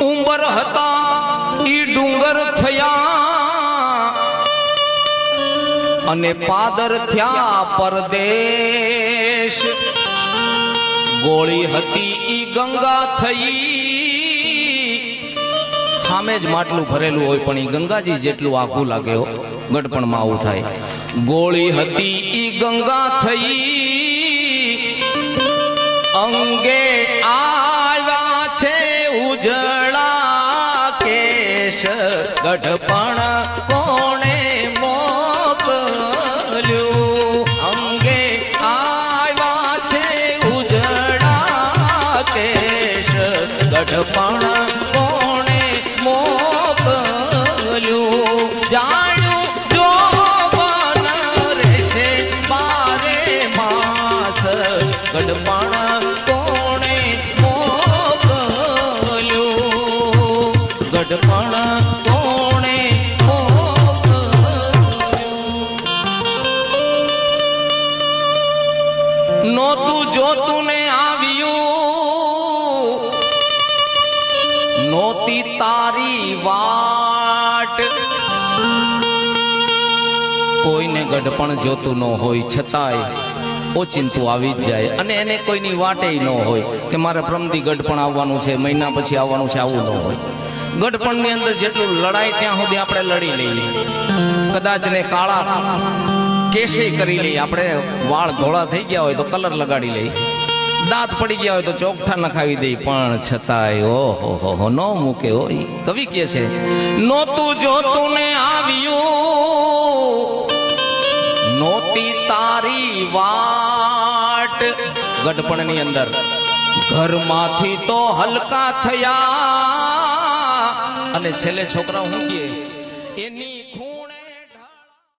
ઉંબર હતા ઈ ડુંગર થયા અને પાદર થયા પરદેશ ગોળી હતી ઈ ગંગા થઈ સામે જ માટલું ભરેલું હોય પણ ઈ ગંગાજી જેટલું આખું લાગે હો ગઢપણમાં આવું થાય ગોળી હતી ઈ ગંગા થઈ અંગે આવ્યા છે ઉજળા કેશ ગઢપણ કોણે મોકલ્યું અંગે આવ્યા છે ઉજળા કેશ ગઢપણ કોણે મોકલ્યું જાણ્યું જોવન રહેશે બારે માસ ગઢપણ કોણે મોકલ્યું ગઢપણ કોણે મોકલ્યું નોતું જોતું ને આવ્યું નોતી તારી વાટ કોઈને ગઢપણ જોતું ન હોય છતાંય ઓચિંતું આવી જ જાય અને એને કોઈની વાટે ન હોય કે મારે પ્રમદી ગઢપણ આવવાનું છે મહિના પછી આવવાનું છે આવું ન હોય ગઢપણની અંદર જેટલું લડાય ત્યાં સુધી આપણે લડી લઈએ કદાચ ને કાળા કેશે કરી લઈએ આપણે વાળ ધોળા થઈ ગયા હોય તો કલર લગાડી લઈએ દાંત પડી ગયા હોય તો ચોકઠા નખાવી દે પણ છતાંય ઓહો ન મૂકે હોય કવિ કે છે નોતું જોતું ને આવ્યું નોતી તારી વાટ ગઢપણની અંદર ઘરમાંથી તો હલકા થયા અને છેલ્લે છોકરા હું કે એની